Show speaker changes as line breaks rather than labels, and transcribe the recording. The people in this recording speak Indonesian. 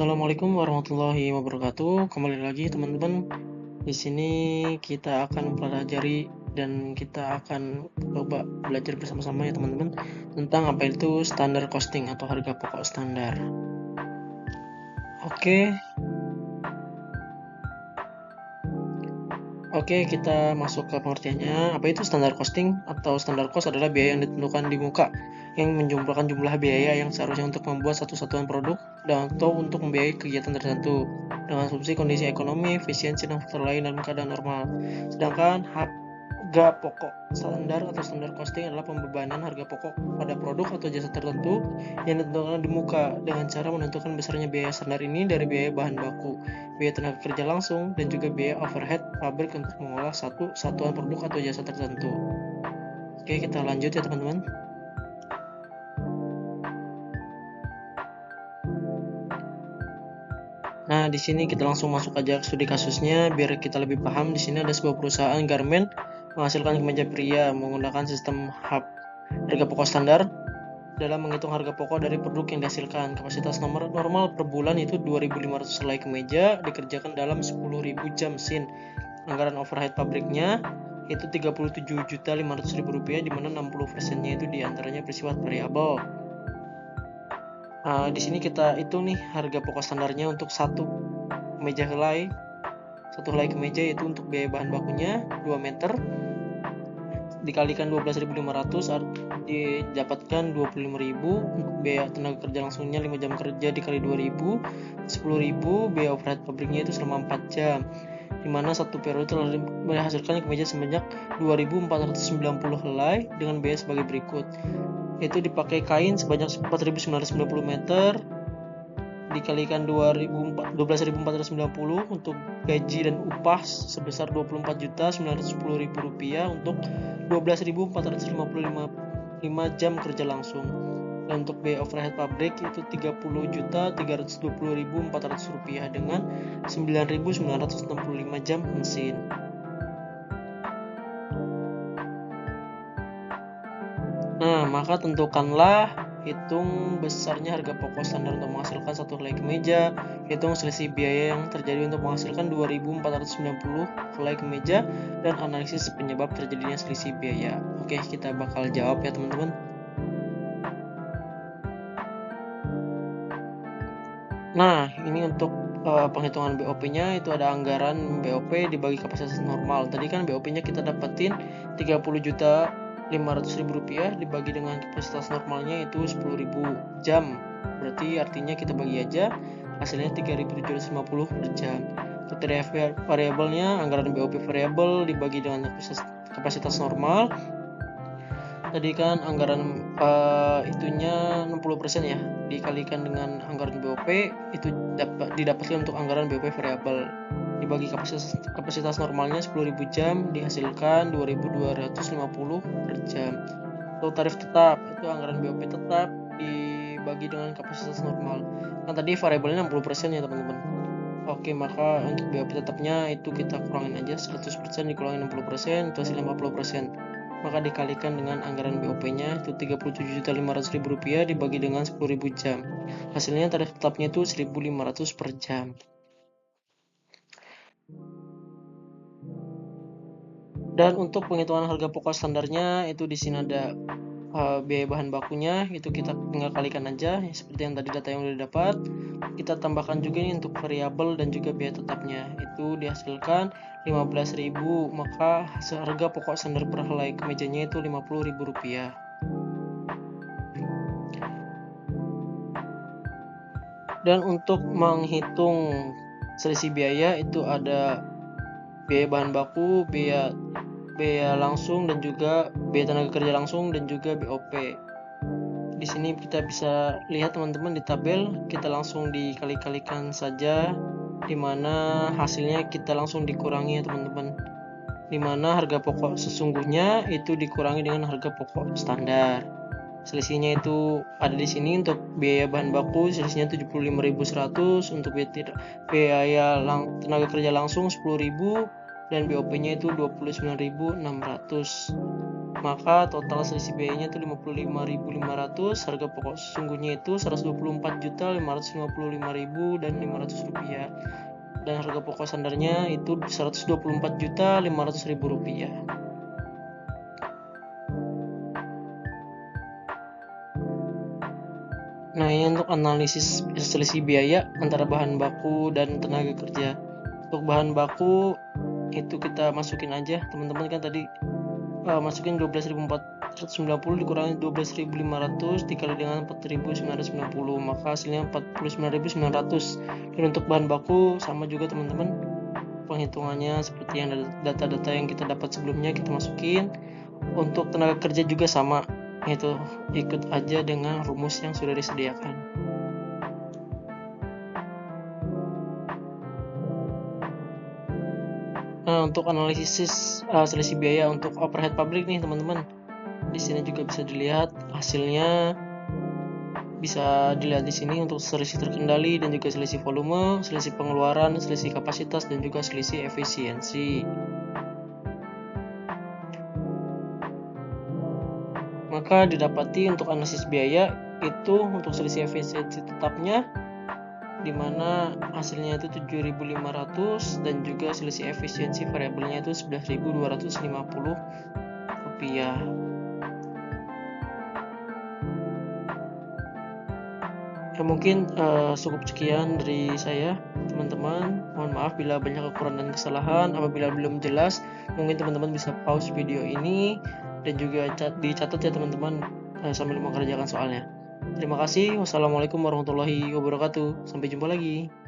Assalamualaikum warahmatullahi wabarakatuh. Kembali lagi teman-teman. Di sini kita akan mempelajari dan kita akan coba belajar bersama-sama ya teman-teman tentang apa itu standar costing atau harga pokok standar. Oke, kita masuk ke pengertiannya. Apa itu standar costing atau standar cost adalah biaya yang ditentukan di muka yang menjumlahkan jumlah biaya yang seharusnya untuk membuat satu satuan produk dan atau untuk membiayai kegiatan tertentu dengan asumsi kondisi ekonomi, efisiensi, dan faktor lain dalam keadaan normal. Sedangkan harga pokok standar atau standar costing adalah pembebanan harga pokok pada produk atau jasa tertentu yang ditentukan di muka dengan cara menentukan besarnya biaya standar ini dari biaya bahan baku, biaya tenaga kerja langsung, dan juga biaya overhead pabrik untuk mengolah satu satuan produk atau jasa tertentu. Oke, kita lanjut ya teman-teman. Nah, di sini kita langsung masuk aja ke studi kasusnya biar kita lebih paham. Di sini ada sebuah perusahaan garment menghasilkan kemeja pria menggunakan sistem harga pokok standar dalam menghitung harga pokok dari produk yang dihasilkan. Kapasitas normal per bulan itu 2.500 helai kemeja dikerjakan dalam 10.000 jam sin. Anggaran overhead pabriknya itu Rp37.500.000, di mana 60%-nya itu diantaranya bersifat variabel. Di sini kita hitung nih harga pokok standarnya untuk satu kemeja helai. Satu helai kemeja itu untuk biaya bahan bakunya 2 meter dikalikan 12.500 didapatkan 25.000. Untuk biaya tenaga kerja langsungnya 5 jam kerja dikali 2.000, 10.000. Biaya overhead pabriknya itu selama 4 jam, dimana satu periode telah menghasilkan kemeja sebanyak 2.490 helai dengan biaya sebagai berikut, yaitu dipakai kain sebanyak 4.990 meter dikalikan 12.490 untuk gaji dan upah sebesar Rp24.910.000 untuk 12.455 jam kerja langsung. Dan untuk biaya overhead pabrik itu Rp30.320.400 dengan 9.965 jam mesin. Nah, maka tentukanlah hitung besarnya harga pokok standar untuk menghasilkan satu helai kemeja, hitung selisih biaya yang terjadi untuk menghasilkan 2.490 helai kemeja, dan analisis penyebab terjadinya selisih biaya. Oke, kita bakal jawab ya teman-teman. Nah, ini untuk penghitungan BOP-nya itu ada anggaran BOP dibagi kapasitas normal. Tadi kan BOP-nya kita dapetin Rp30.500.000 dibagi dengan kapasitas normalnya itu 10.000 jam. Berarti artinya kita bagi aja, hasilnya 3.750 per jam. Kriteria variabelnya anggaran BOP variabel dibagi dengan kapasitas normal. Tadi kan anggaran itunya 60% ya, dikalikan dengan anggaran BOP itu didapatkan untuk anggaran BOP variabel dibagi kapasitas normalnya 10.000 jam dihasilkan 2.250 per jam. Untuk tarif tetap itu anggaran BOP tetap dibagi dengan kapasitas normal. Kan tadi variabelnya 60% ya teman-teman. Oke, maka untuk BOP tetapnya itu kita kurangin aja, 100% dikurangin 60% itu hasil 50%. Maka dikalikan dengan anggaran BOP-nya itu Rp37.500.000 dibagi dengan 10.000 jam. Hasilnya tarif tetapnya itu 1.500 per jam. Dan untuk penghitungan harga pokok standarnya itu di sini ada biaya bahan bakunya, itu kita tinggal kalikan aja seperti yang tadi data yang udah dapat. Kita tambahkan juga nih untuk variabel dan juga biaya tetapnya, itu dihasilkan 15.000, maka harga pokok standar per helai kemejanya itu Rp50.000. Dan untuk menghitung selisih biaya itu ada biaya bahan baku, biaya langsung, dan juga biaya tenaga kerja langsung, dan juga BOP. Di sini kita bisa lihat teman-teman di tabel, kita langsung dikali-kalikan saja, dimana hasilnya kita langsung dikurangi ya teman-teman, dimana harga pokok sesungguhnya itu dikurangi dengan harga pokok standar. Selisihnya itu ada di sini. Untuk biaya bahan baku selisihnya 75.100, untuk biaya tenaga kerja langsung 10.000, dan BOP-nya itu 29.600. maka total selisih biayanya itu 55.500, harga pokok sesungguhnya itu 124.555.500 dan 500 rupiah, dan harga pokok sandarnya itu 124.500.000 rupiah. Nah, ini untuk analisis selisih biaya antara bahan baku dan tenaga kerja. Untuk bahan baku itu kita masukin aja, teman-teman kan tadi masukin 12.490 dikurangi 12.500 dikali dengan 4.990, maka hasilnya 49.900. Dan untuk bahan baku sama juga teman-teman, penghitungannya seperti yang data-data yang kita dapat sebelumnya kita masukin. Untuk tenaga kerja juga sama, itu ikut aja dengan rumus yang sudah disediakan. Nah, untuk analisis selisih biaya untuk overhead pabrik nih teman-teman, di sini juga bisa dilihat hasilnya. Bisa dilihat di sini untuk selisih terkendali dan juga selisih volume, selisih pengeluaran, selisih kapasitas, dan juga selisih efisiensi. Maka didapati untuk analisis biaya itu untuk selisih efisiensi tetapnya di mana hasilnya itu 7.500 dan juga selisih efisiensi variabelnya itu 11.250 rupiah. Ya mungkin cukup sekian dari saya teman-teman. Mohon maaf bila banyak kekurangan dan kesalahan. Apabila belum jelas, mungkin teman-teman bisa pause video ini dan juga dicatat ya teman-teman sambil mengerjakan soalnya. Terima kasih. Wassalamualaikum warahmatullahi wabarakatuh. Sampai jumpa lagi.